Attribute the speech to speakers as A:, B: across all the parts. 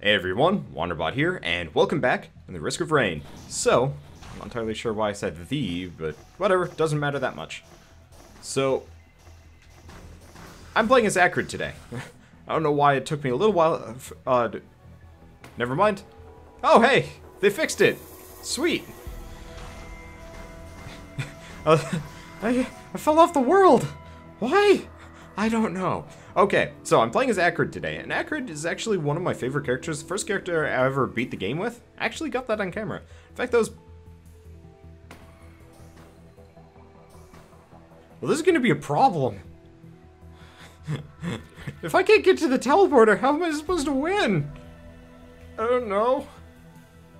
A: Hey everyone, Wanderbot here, and welcome back in the Risk of Rain. So, I'm not entirely sure why I said the, but whatever, doesn't matter that much. So, I'm playing as Akrid today. I don't know why it took me a little while, never mind. Oh hey, they fixed it! Sweet! I fell off the world! Why? I don't know. Okay, so I'm playing as Akrid today, and Akrid is actually one of my favorite characters. The first character I ever beat the game with. I actually got that on camera. In fact, those... Well, this is going to be a problem. If I can't get to the teleporter, how am I supposed to win? I don't know.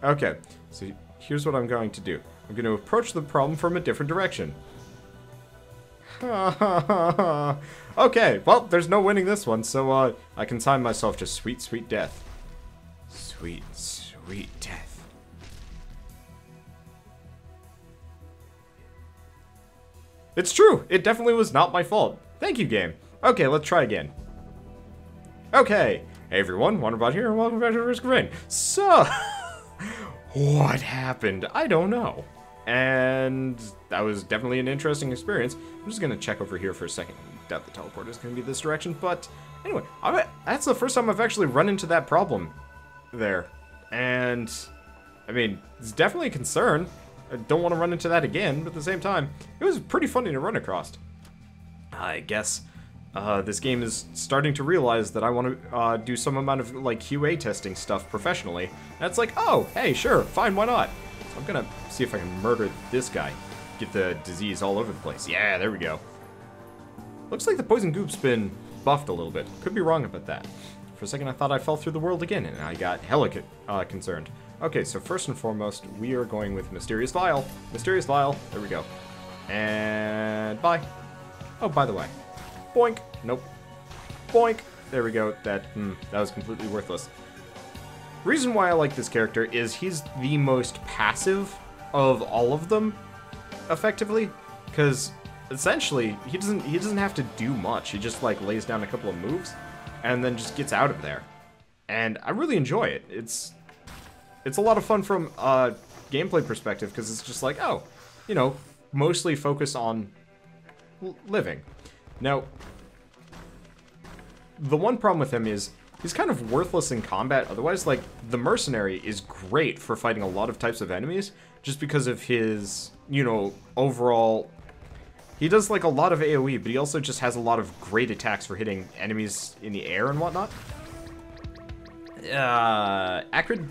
A: Okay, so here's what I'm going to do. I'm going to approach the problem from a different direction. Okay, well, there's no winning this one, so I consign myself to sweet, sweet death. Sweet, sweet death. It's true, it definitely was not my fault. Thank you, game. Okay, let's try again. Okay, hey everyone, Wanderbot here, and welcome back to Risk of Rain. So, what happened? I don't know. And that was definitely an interesting experience. I'm just going to check over here for a second. I doubt the teleporter is going to be this direction, but anyway, that's the first time I've actually run into that problem there. And, I mean, it's definitely a concern. I don't want to run into that again, but at the same time, it was pretty funny to run across. I guess this game is starting to realize that I want to do some amount of, like, QA testing stuff professionally. And it's like, oh, hey, sure, fine, why not? I'm gonna see if I can murder this guy. Get the disease all over the place. Yeah, there we go. Looks like the poison goop's been buffed a little bit. Could be wrong about that. For a second I thought I fell through the world again, and I got hella concerned. Okay, so first and foremost, we are going with Mysterious Vial. Mysterious Vial. There we go. And bye. Oh, by the way. Boink. Nope. Boink. There we go. That was completely worthless. Reason why I like this character is he's the most passive of all of them, effectively, because essentially he doesn't have to do much. He just like lays down a couple of moves and then just gets out of there, and I really enjoy it. It's a lot of fun from a gameplay perspective because it's just like, oh, you know, mostly focus on living. Now, the one problem with him is he's kind of worthless in combat. Otherwise, like, the mercenary is great for fighting a lot of types of enemies, just because of his, you know, overall... He does, like, a lot of AoE, but he also just has a lot of great attacks for hitting enemies in the air and whatnot. Akrid,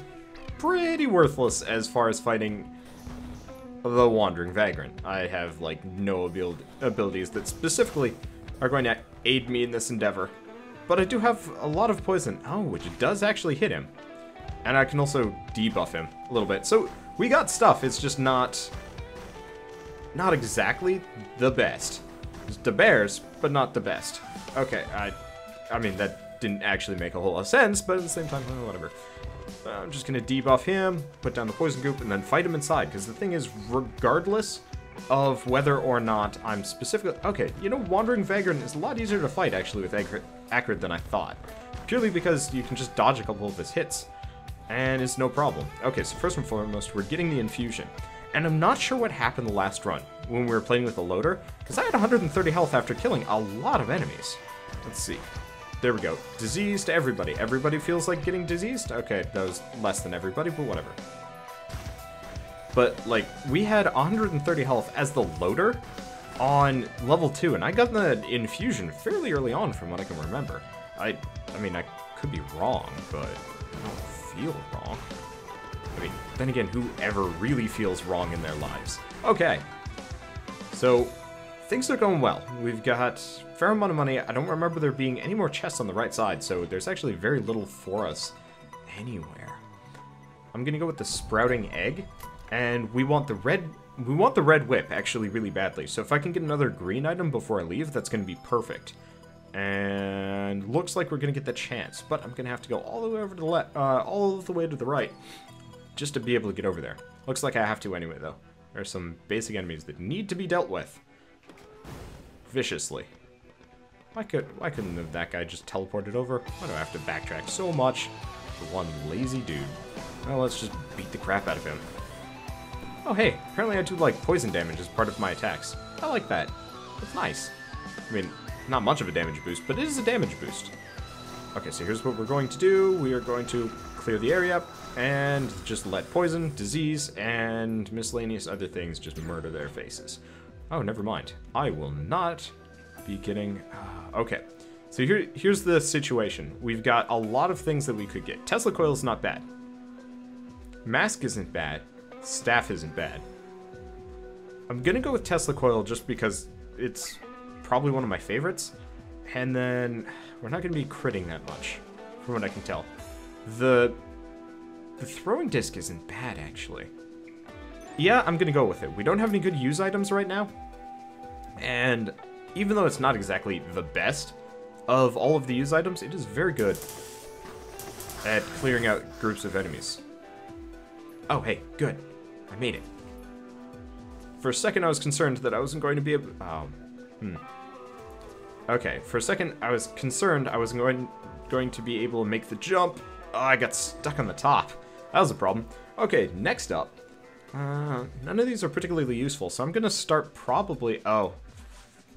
A: pretty worthless as far as fighting the Wandering Vagrant. I have, like, no abilities that specifically are going to aid me in this endeavor. But I do have a lot of poison. Oh, which does actually hit him. And I can also debuff him a little bit. So, we got stuff. It's just not exactly the best. It's the bears, but not the best. Okay, I mean, that didn't actually make a whole lot of sense, but at the same time, whatever. I'm just going to debuff him, put down the poison goop, and then fight him inside. Because the thing is, regardless of whether or not I'm specifically... Okay, you know, Wandering Vagrant is a lot easier to fight, actually, with Akrid than I thought. Purely because you can just dodge a couple of his hits, and it's no problem. Okay, so first and foremost, we're getting the infusion. And I'm not sure what happened the last run, when we were playing with the loader, because I had 130 health after killing a lot of enemies. Let's see. There we go. Disease to everybody. Everybody feels like getting diseased? Okay, that was less than everybody, but whatever. But, like, we had 130 health as the loader on level 2, and I got the infusion fairly early on from what I can remember. I mean, I could be wrong, but I don't feel wrong. I mean, then again, who ever really feels wrong in their lives? Okay. So, things are going well. We've got a fair amount of money. I don't remember there being any more chests on the right side, so there's actually very little for us anywhere. I'm gonna go with the sprouting egg. And we want the red whip actually really badly. So if I can get another green item before I leave, that's going to be perfect. And looks like we're going to get the chance, but I'm going to have to go all the way over to the all the way to the right just to be able to get over there. Looks like I have to anyway, though. There are some basic enemies that need to be dealt with viciously. Why couldn't that guy just teleported over? Why do I have to backtrack so much? one lazy dude. Well, let's just beat the crap out of him. Oh, hey, apparently I do, like, poison damage as part of my attacks. I like that. That's nice. I mean, not much of a damage boost, but it is a damage boost. Okay, so here's what we're going to do. We are going to clear the area and just let poison, disease, and miscellaneous other things just murder their faces. Oh, never mind. I will not be getting... okay, so here's the situation. We've got a lot of things that we could get. Tesla coil is not bad. Mask isn't bad. Staff isn't bad. I'm gonna go with Tesla coil just because it's probably one of my favorites. And then we're not gonna be critting that much, from what I can tell. The throwing disc isn't bad, actually. Yeah, I'm gonna go with it. We don't have any good use items right now. And even though it's not exactly the best of all of the use items, it is very good at clearing out groups of enemies. Oh, hey, good. I made it. For a second, I was concerned that I wasn't going to be able... Okay, for a second, I was concerned I wasn't going to be able to make the jump. Oh, I got stuck on the top. That was a problem. Okay, next up. None of these are particularly useful, so I'm going to start probably... Oh.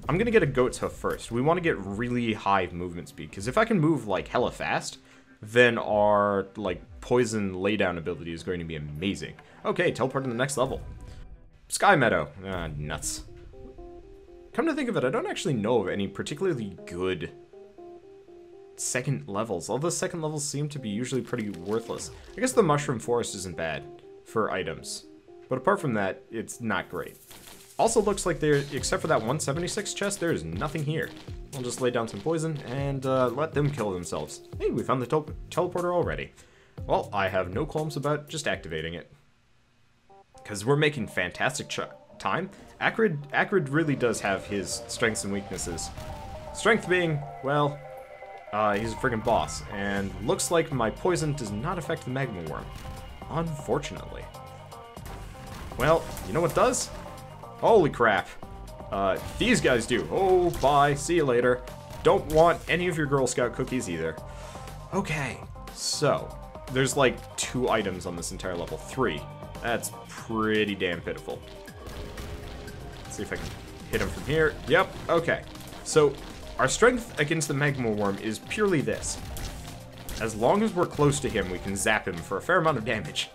A: I'm going to get a goat's hoof first. We want to get really high movement speed, because if I can move, like, hella fast, then our, like, poison laydown ability is going to be amazing. Okay, teleport to the next level. Sky Meadow. Nuts. Come to think of it, I don't actually know of any particularly good second levels. All the second levels seem to be usually pretty worthless. I guess the Mushroom Forest isn't bad for items. But apart from that, it's not great. Also looks like there, except for that 176 chest, there is nothing here. I'll just lay down some poison and let them kill themselves. Hey, we found the teleporter already. Well, I have no qualms about just activating it. Because we're making fantastic time. Akrid really does have his strengths and weaknesses. Strength being, well, he's a friggin' boss. And looks like my poison does not affect the magma worm. Unfortunately. Well, you know what does? Holy crap. These guys do. Oh, bye. See you later. Don't want any of your Girl Scout cookies either. Okay, so there's like 2 items on this entire level. 3. That's pretty damn pitiful. Let's see if I can hit him from here. Yep, okay. So our strength against the magma worm is purely this. As long as we're close to him, we can zap him for a fair amount of damage.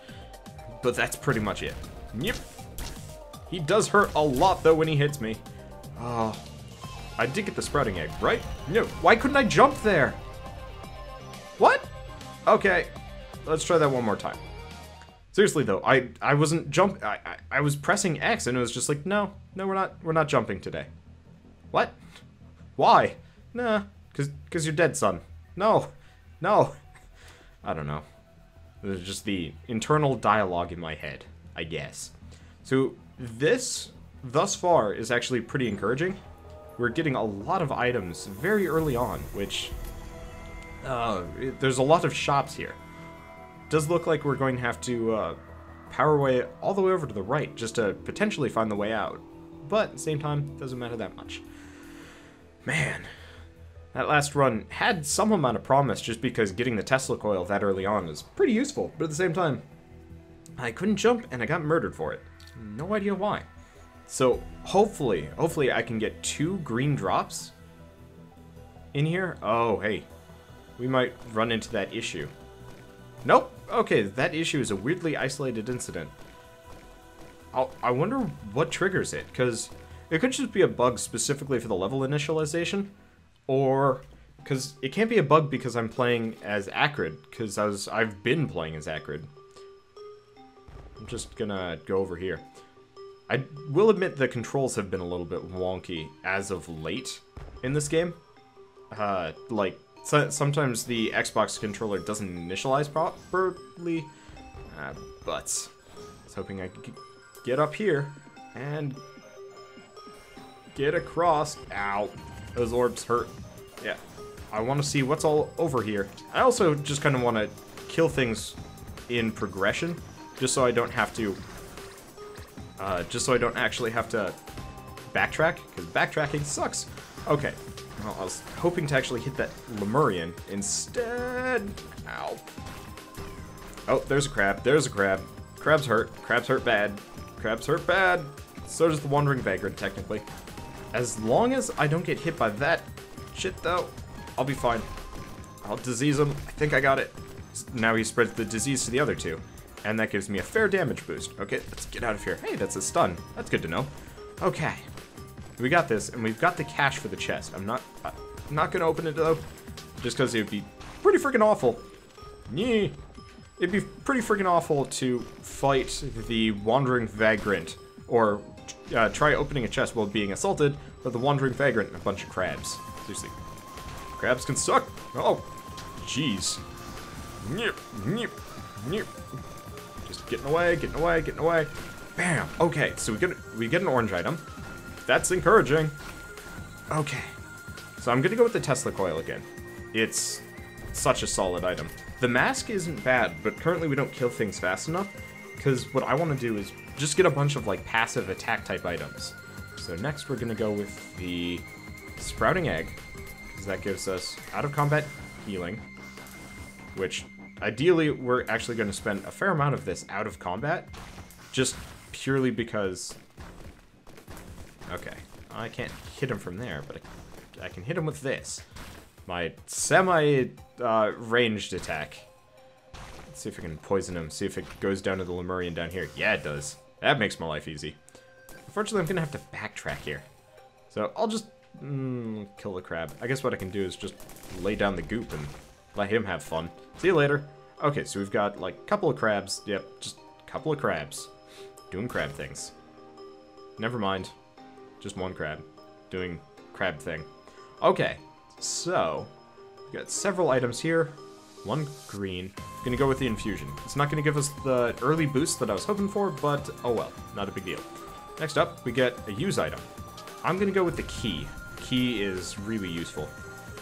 A: But that's pretty much it. Yep. He does hurt a lot, though, when he hits me. Oh, I did get the sprouting egg, right? No, why couldn't I jump there? What? Okay, let's try that one more time. Seriously, though, I wasn't I was pressing X, and it was just like, no, we're not jumping today. What? Why? Nah, cause you're dead, son. No. I don't know. There's just the internal dialogue in my head, I guess. So this, thus far, is actually pretty encouraging. We're getting a lot of items very early on, which... there's a lot of shops here. Does look like we're going to have to power way all the way over to the right just to potentially find the way out. But at the same time, doesn't matter that much. Man, that last run had some amount of promise just because getting the Tesla coil that early on was pretty useful. But at the same time, I couldn't jump and I got murdered for it. No idea why. So hopefully I can get 2 green drops in here. Oh, hey, we might run into that issue. Nope. Okay, that issue is a weirdly isolated incident. I wonder what triggers it, because it could just be a bug specifically for the level initialization, or because it can't be a bug because I'm playing as Akrid, because I've been playing as Akrid. I'm just gonna go over here. I will admit the controls have been a little bit wonky as of late in this game. Like, sometimes the Xbox controller doesn't initialize properly. But I was hoping I could get up here and get across. Ow. Those orbs hurt. Yeah. I want to see what's all over here. I also just kind of want to kill things in progression, just so I don't have to... just so I don't actually have to backtrack, because backtracking sucks. Okay. Well, I was hoping to actually hit that Lemurian instead. Ow. Oh, there's a crab. There's a crab. Crabs hurt. Crabs hurt bad. Crabs hurt bad. So does the Wandering Vagrant, technically. As long as I don't get hit by that shit, though, I'll be fine. I'll disease him. I think I got it. Now he spreads the disease to the other two. And that gives me a fair damage boost. Okay, let's get out of here. Hey, that's a stun. That's good to know. Okay. We got this, and we've got the cash for the chest. I'm not gonna open it, though. Just because it would be pretty freaking awful. Yeah. It'd be pretty freaking awful to fight the Wandering Vagrant, or try opening a chest while being assaulted by the Wandering Vagrant and a bunch of crabs. Seriously. Crabs can suck. Oh, jeez. Just getting away, getting away, getting away. Bam. Okay, so we get an orange item. That's encouraging. Okay. So I'm gonna go with the Tesla coil again. It's such a solid item. The mask isn't bad, but currently we don't kill things fast enough, because what I want to do is just get a bunch of like passive attack type items. So next we're gonna go with the sprouting egg, because that gives us out of combat healing, which ideally we're actually going to spend a fair amount of this out of combat, just purely because, okay, I can't hit him from there, but I can hit him with this. My semi-ranged attack. Let's see if I can poison him, see if it goes down to the Lemurian down here. Yeah, it does. That makes my life easy. Unfortunately, I'm going to have to backtrack here. So I'll just kill the crab. I guess what I can do is just lay down the goop and let him have fun. See you later. Okay, so we've got like a couple of crabs. Yep, just a couple of crabs. Doing crab things. Never mind. Just one crab. Doing crab thing. Okay. So, we've got several items here. One green. Gonna go with the infusion. It's not gonna give us the early boost that I was hoping for, but oh well, not a big deal. Next up, we get a use item. I'm gonna go with the key. Key is really useful.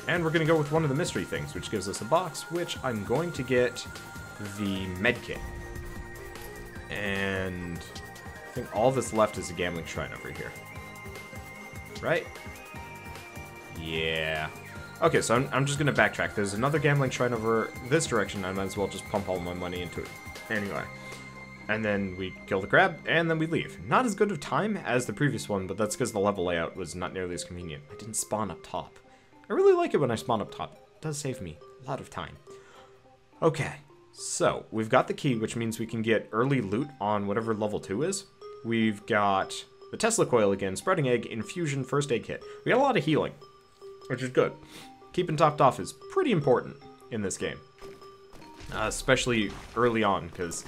A: And we're gonna go with one of the mystery things, which gives us a box, which I'm going to get the medkit. And I think all that's left is a gambling shrine over here. Right? Yeah. Okay, so I'm just gonna backtrack. There's another gambling shrine over this direction. I might as well just pump all my money into it. Anyway. And then we kill the crab, and then we leave. Not as good of time as the previous one, but that's because the level layout was not nearly as convenient. I didn't spawn up top. I really like it when I spawn up top. It does save me a lot of time. Okay, so we've got the key, which means we can get early loot on whatever level 2 is. We've got the Tesla coil again, sprouting egg, infusion, first aid kit. We got a lot of healing, which is good. Keeping topped off is pretty important in this game. Especially early on, because,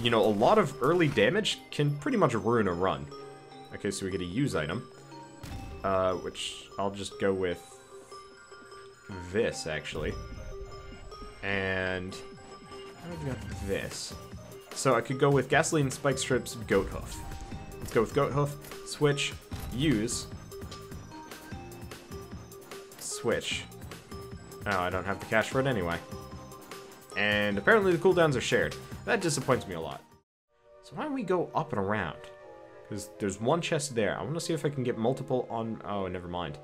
A: you know, a lot of early damage can pretty much ruin a run. Okay, so we get a use item, which I'll just go with this, actually. And I've got this. So I could go with gasoline, spike strips, goat hoof. Let's go with goat hoof, switch, use, switch. Oh, I don't have the cash for it anyway. And apparently the cooldowns are shared. That disappoints me a lot. So why don't we go up and around? Because there's one chest there. I want to see if I can get multiple on... Oh, never mind.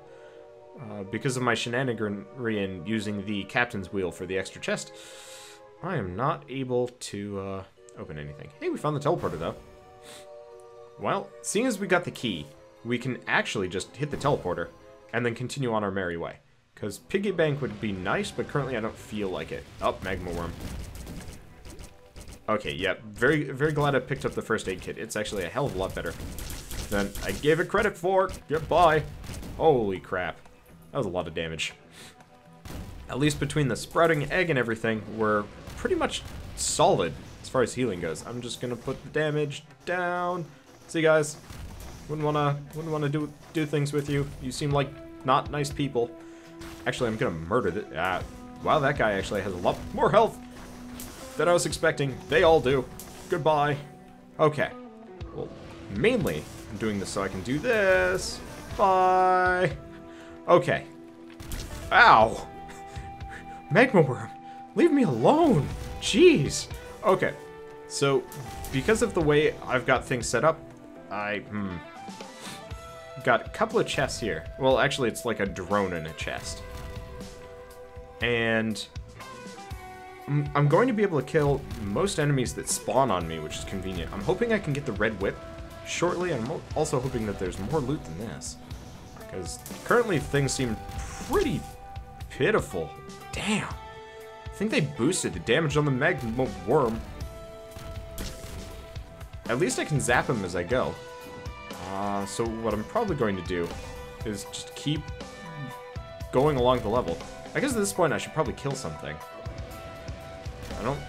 A: Because of my shenaniganery in using the captain's wheel for the extra chest, I am not able to open anything. Hey, we found the teleporter, though. Well, seeing as we got the key, we can actually just hit the teleporter and then continue on our merry way. Because piggy bank would be nice, but currently I don't feel like it. Oh, magma worm. Okay, yeah, very, very glad I picked up the first aid kit. It's actually a hell of a lot better than I gave it credit for. Goodbye. Holy crap. That was a lot of damage. At least between the sprouting egg and everything, we're pretty much solid as far as healing goes. I'm just gonna put the damage down. See, guys, wouldn't wanna do things with you. You seem like not nice people. Actually, I'm gonna murder this. Wow, that guy actually has a lot more health than I was expecting. They all do. Goodbye. Okay. Well, mainly, I'm doing this so I can do this. Bye. Okay. Ow. Magma worm. Leave me alone. Jeez. Okay. So, because of the way I've got things set up, I got a couple of chests here. Well, actually, it's like a drone in a chest. And I'm going to be able to kill most enemies that spawn on me, which is convenient. I'm hoping I can get the red whip shortly, and I'm also hoping that there's more loot than this. Because currently things seem pretty pitiful. Damn. I think they boosted the damage on the magma worm. At least I can zap him as I go. So what I'm probably going to do is just keep going along the level. I guess at this point I should probably kill something.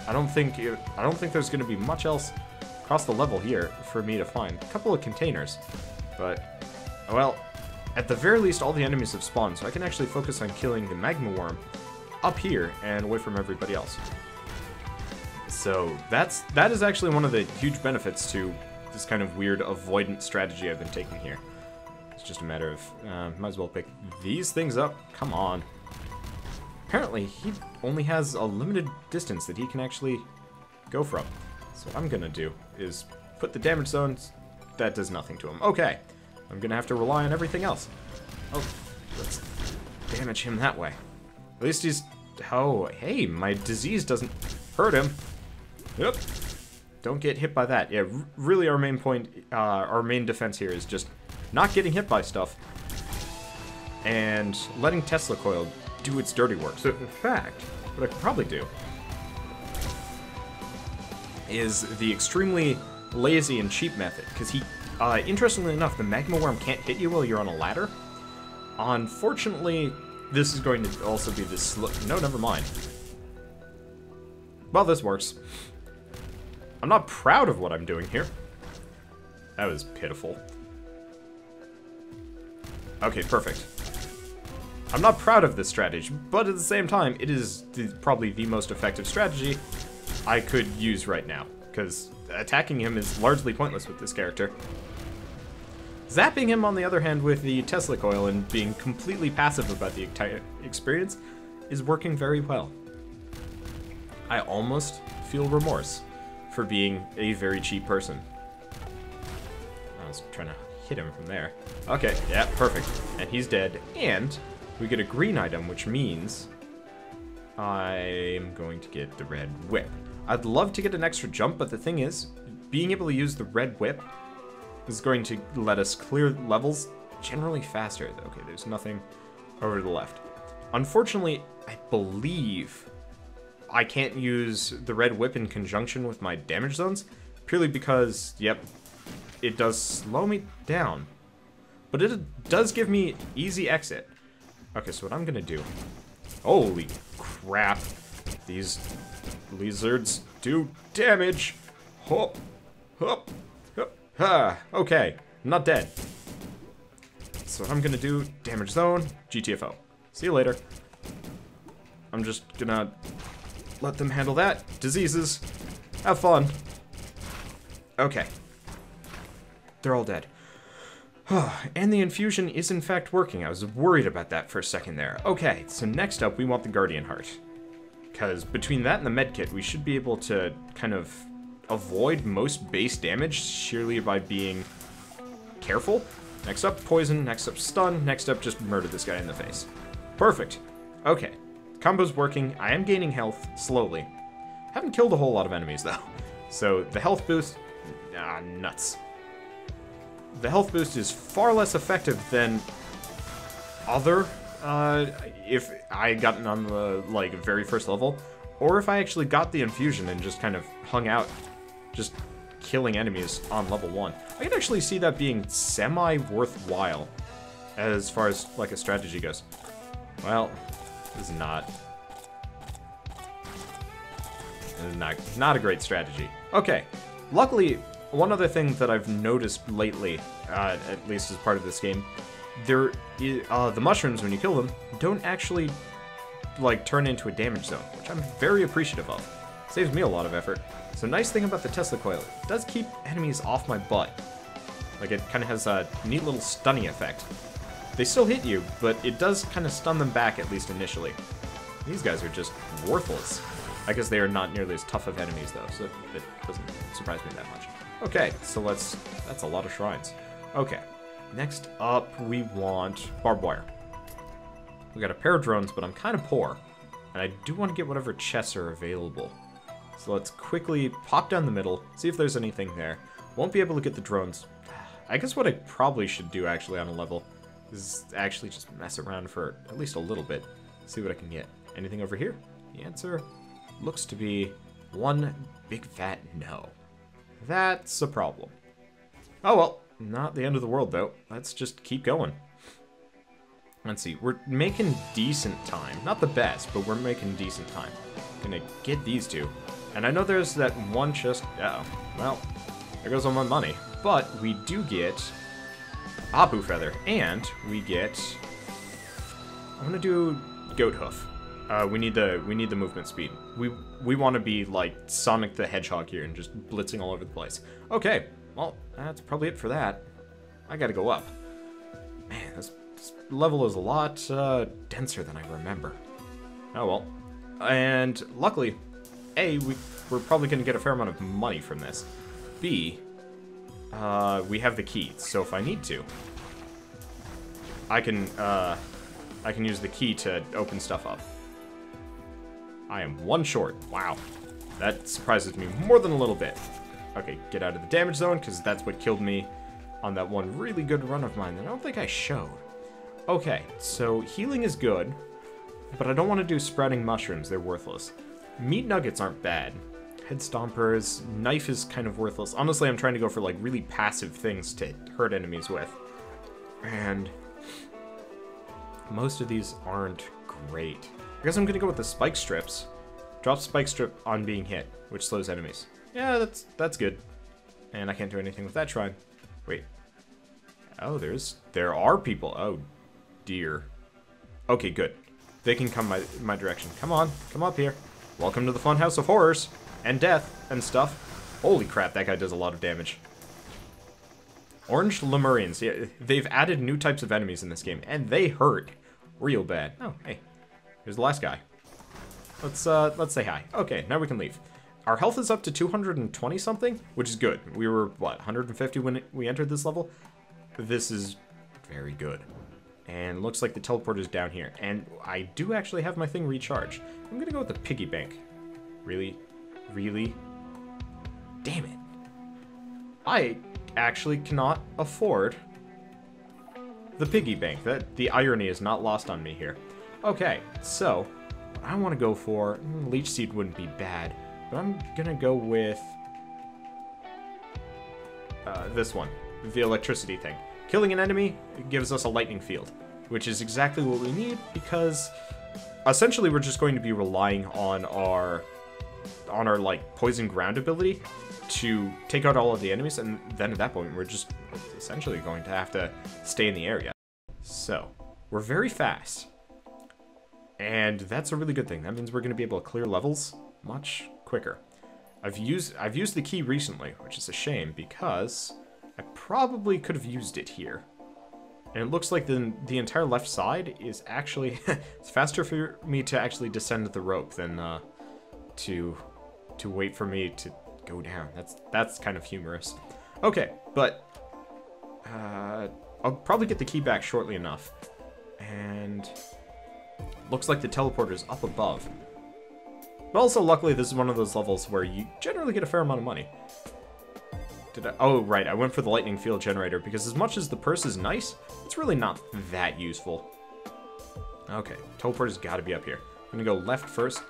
A: I don't think there's going to be much else across the level here for me to find. A couple of containers, but well, at the very least all the enemies have spawned, so I can actually focus on killing the magma worm up here and away from everybody else. So that is actually one of the huge benefits to this kind of weird avoidance strategy I've been taking here. It's just a matter of might as well pick these things up. Come on. Apparently, he only has a limited distance that he can actually go from. So what I'm gonna do is put the damage zones. That does nothing to him. Okay, I'm gonna have to rely on everything else. Oh, let's damage him that way. At least he's... Oh, hey, my disease doesn't hurt him. Yep. Don't get hit by that. Yeah, really our main point, our main defense here is just not getting hit by stuff and letting Tesla Coil do its dirty work. So, in fact, what I could probably do is the extremely lazy and cheap method, because he, interestingly enough, the magma worm can't hit you while you're on a ladder. Unfortunately, this is going to also be this no, never mind. Well, this works. I'm not proud of what I'm doing here. That was pitiful. Okay, perfect. I'm not proud of this strategy, but at the same time, it is probably the most effective strategy I could use right now, because attacking him is largely pointless with this character. Zapping him, on the other hand, with the Tesla Coil and being completely passive about the entire experience is working very well. I almost feel remorse for being a very cheap person. I was trying to hit him from there. Okay, yeah, perfect. And he's dead, and we get a green item, which means I'm going to get the red whip. I'd love to get an extra jump, but the thing is, being able to use the red whip is going to let us clear levels generally faster. Okay, there's nothing over to the left. Unfortunately, I believe I can't use the red whip in conjunction with my damage zones, purely because, yep, it does slow me down. But it does give me easy exit. Okay, so what I'm gonna do... Holy crap. These lizards do damage. Hop, hop, hop, ha. Okay, I'm not dead. So what I'm gonna do, damage zone, GTFO. See you later. I'm just gonna let them handle that. Diseases. Have fun. Okay. They're all dead. And the infusion is in fact working. I was worried about that for a second there. Okay, so next up we want the Guardian Heart. Because between that and the medkit, we should be able to kind of avoid most base damage sheerly by being careful. Next up, poison. Next up, stun. Next up, just murder this guy in the face. Perfect. Okay. Combo's working. I am gaining health slowly. Haven't killed a whole lot of enemies, though. So the health boost... nuts. The health boost is far less effective than other... if I had gotten on the, like, very first level, or if I actually got the infusion and just kind of hung out, just killing enemies on level 1. I can actually see that being semi-worthwhile, as far as, like, a strategy goes. Well, this is not... This is not a great strategy. Okay, luckily, one other thing that I've noticed lately, at least as part of this game, the mushrooms, when you kill them, don't actually, like, turn into a damage zone, which I'm very appreciative of. Saves me a lot of effort. So nice thing about the Tesla Coil, it does keep enemies off my butt. Like, it kind of has a neat little stunning effect. They still hit you, but it does kind of stun them back, at least initially. These guys are just worthless. I guess they are not nearly as tough of enemies, though, so it doesn't surprise me that much. Okay, so that's a lot of shrines. Okay, next up we want barbed wire. We got a pair of drones, but I'm kind of poor. And I do want to get whatever chests are available. So let's quickly pop down the middle, see if there's anything there. Won't be able to get the drones. I guess what I probably should do actually on a level is actually just mess around for at least a little bit. See what I can get. Anything over here? The answer looks to be one big fat no. That's a problem. Oh well, not the end of the world though. Let's just keep going. Let's see, we're making decent time. Not the best, but we're making decent time. Gonna get these two. And I know there's that one chest. Uh-oh. Well, there goes all my money. But we do get Abu Feather, and we get... I'm gonna do Goat Hoof. We need the movement speed. We want to be like Sonic the Hedgehog here and just blitzing all over the place. Okay, well, that's probably it for that. I gotta go up. Man, this level is a lot denser than I remember. Oh well. And luckily, A, we're probably gonna get a fair amount of money from this. B, we have the key, so if I need to, I can use the key to open stuff up. I am one short. Wow. That surprises me more than a little bit. Okay, get out of the damage zone, because that's what killed me on that one really good run of mine that I don't think I showed. Okay, so healing is good, but I don't want to do spreading mushrooms. They're worthless. Meat nuggets aren't bad. Head stompers, knife is kind of worthless. Honestly, I'm trying to go for like really passive things to hurt enemies with. And most of these aren't great. I guess I'm gonna go with the spike strips. Drop spike strip on being hit, which slows enemies. Yeah, that's good. And I can't do anything with that shrine. Wait. Oh, there are people. Oh, dear. Okay, good. They can come my direction. Come on, come up here. Welcome to the funhouse of horrors and death and stuff. Holy crap, that guy does a lot of damage. Orange Lemurians. Yeah, they've added new types of enemies in this game, and they hurt real bad. Oh, hey. Here's the last guy. Let's say hi. Okay, now we can leave. Our health is up to 220 something, which is good. We were, what, 150 when we entered this level? This is very good. And looks like the teleporter's down here. And I do actually have my thing recharged. I'm gonna go with the piggy bank. Really? Really? Damn it. I actually cannot afford the piggy bank. The irony is not lost on me here. Okay, so what I want to go for, leech seed wouldn't be bad, but I'm gonna go with this one, the electricity thing. Killing an enemy gives us a lightning field, which is exactly what we need because essentially we're just going to be relying on our like poison ground ability to take out all of the enemies, and then at that point we're just essentially going to have to stay in the area. So we're very fast. And that's a really good thing. That means we're going to be able to clear levels much quicker. I've used the key recently, which is a shame because I probably could have used it here. And it looks like the entire left side is actually it's faster for me to actually descend the rope than to wait for me to go down. That's kind of humorous. Okay, but I'll probably get the key back shortly enough. And looks like the teleporter's up above. But also, luckily, this is one of those levels where you generally get a fair amount of money. Oh, right, I went for the lightning field generator, because as much as the purse is nice, it's really not that useful. Okay, teleporter's gotta be up here. I'm gonna go left first.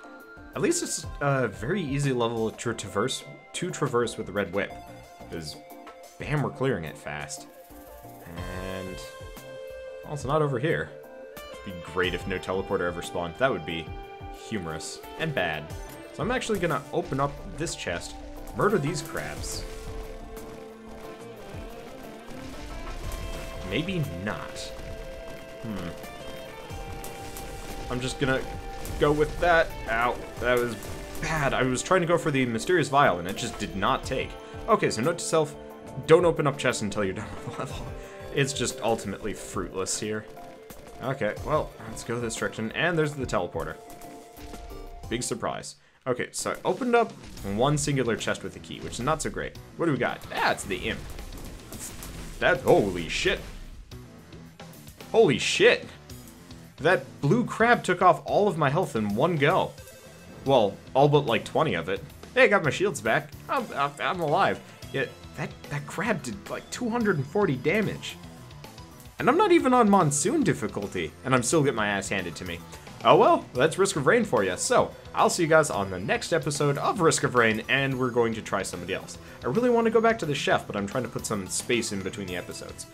A: At least it's a very easy level to traverse with the red whip. Because, bam, we're clearing it fast. And, well, it's not over here. Be great if no teleporter ever spawned. That would be humorous and bad. So I'm actually gonna open up this chest, murder these crabs. Maybe not. I'm just gonna go with that. Ow, that was bad. I was trying to go for the mysterious vial and it just did not take. Okay, so note to self, don't open up chests until you're done with the level. It's just ultimately fruitless here. Okay, well, let's go this direction. And there's the teleporter. Big surprise. Okay, so I opened up one singular chest with the key, which is not so great. What do we got? That's the imp. That, holy shit. Holy shit. That blue crab took off all of my health in one go. Well, all but like 20 of it. Hey, I got my shields back. I'm alive. Yet, that crab did like 240 damage. And I'm not even on Monsoon difficulty, and I'm still getting my ass handed to me. Oh well, that's Risk of Rain for you. So, I'll see you guys on the next episode of Risk of Rain, and we're going to try somebody else. I really want to go back to the chef, but I'm trying to put some space in between the episodes.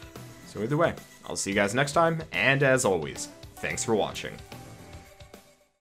A: So either way, I'll see you guys next time, and as always, thanks for watching.